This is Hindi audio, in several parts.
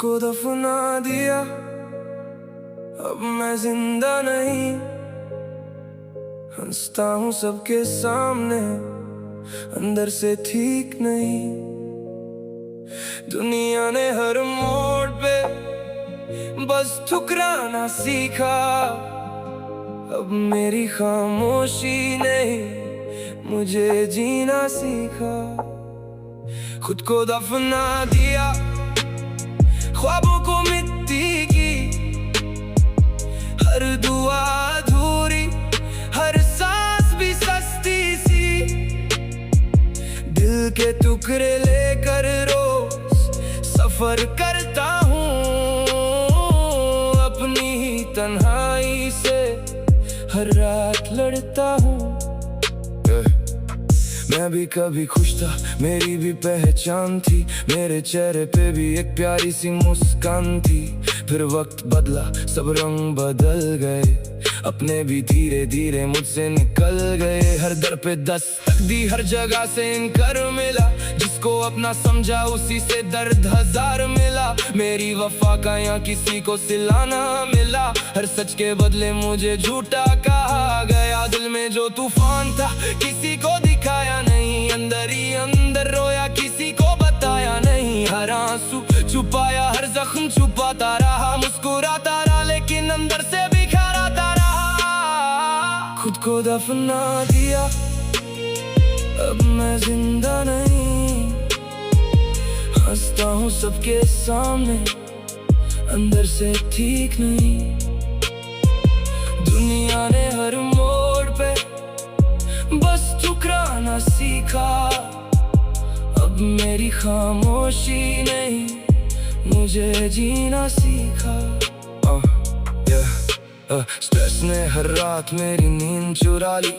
को दफना दिया, अब मैं जिंदा नहीं। हंसता हूँ सबके सामने, अंदर से ठीक नहीं। दुनिया ने हर मोड़ पे बस ठुकराना सीखा। अब मेरी खामोशी नहीं, मुझे जीना सीखा। खुद को दफना दिया, ख्वाबों को मिट्टी की। हर दुआ अधूरी, हर सांस भी सस्ती सी। दिल के टुकड़े लेकर रोज सफर करता हूँ। अपनी ही तन्हाई से हर रात लड़ता हूँ। मैं भी कभी खुश था, मेरी भी पहचान थी। मेरे चेहरे पे भी एक प्यारी सी मुस्कान थी। फिर वक्त बदला, सब रंग बदल गए। अपने भी धीरे धीरे मुझसे निकल गए। हर दर पे दस्तक दी, हर जगह से इनकार मिला। जिसको अपना समझा उसी से दर्द हजार मिला। मेरी वफा का यहाँ किसी को सिलाना मिला। हर सच के बदले मुझे झूठा कहा गया। दिल में जो तूफान था किसी को दिखाया नहीं। अंदर ही अंदर रोया, किसी को बताया नहीं। हर आंसू छुपाया, हर जख्म छुपाता रहा। मुस्कुराता रहा लेकिन अंदर से बिखराता रहा। खुद को दफना दिया, अब मैं जिंदा नहीं। हंसता हूँ सबके सामने, अंदर से ठीक नहीं। दुनिया ने हर मोड़ पे बस ठुकराना सीखा। अब मेरी खामोशी नहीं, मुझे जीना सीखा। स्ट्रेस ने हर रात मेरी नींद चुरा ली।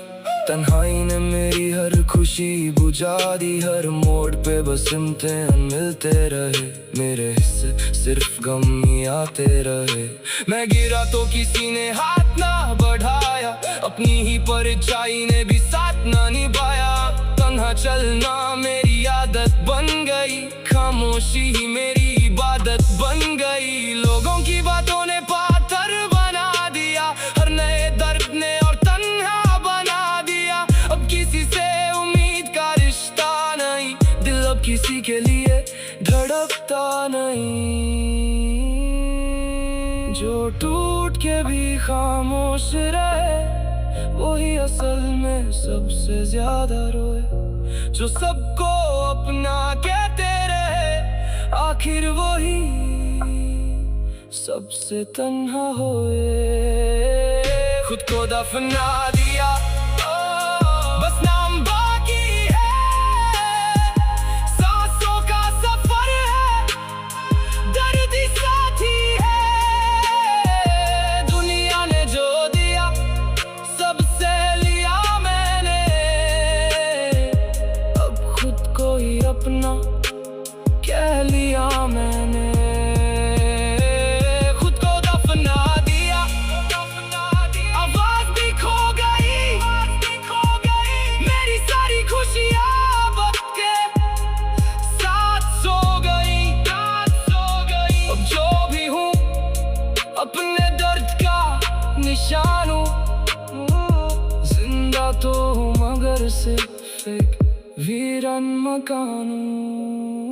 तन्हाई ने मेरी हर खुशी बुझा दी। हर मोड़ पे बस इम्तिहान मिलते रहे। मेरे हिस्से सिर्फ गम ही आते रहे। मैं गिरा तो किसी ने हाथ ना बढ़ाया। अपनी ही परछाई ने भी साथ ना निभाया। तन्हा चलना मेरी आदत बन गई। खामोशी ही मेरी इबादत बन गई। लोगों की बातों ने पाथर बना दिया। हर नए दर्द ने और तन्हा बना दिया। अब किसी से उम्मीद का रिश्ता नहीं। दिल अब किसी के लिए धड़कता नहीं। जो टूट के भी खामोश रहे, वही असल में सबसे ज्यादा रोए। जो सबको अपना कहते रहे, आखिर वही सबसे तन्हा होए। खुद को दफना दिया, बस नाम बाकी है। सांसों का सफर है, दर्द ही साथी है। दुनिया ने जो दिया, सबसे लिया मैंने। अब खुद को ही अपना कह लिया मैंने। खुद को दफना दिया, आवाज भी खो गई। मेरी सारी खुशियाँ वक्त के साथ सो गई। अब जो भी हूँ अपने दर्द का निशान हूँ। जिंदा तो हूँ मगर सिर्फ एक वीरान मकान हूँ।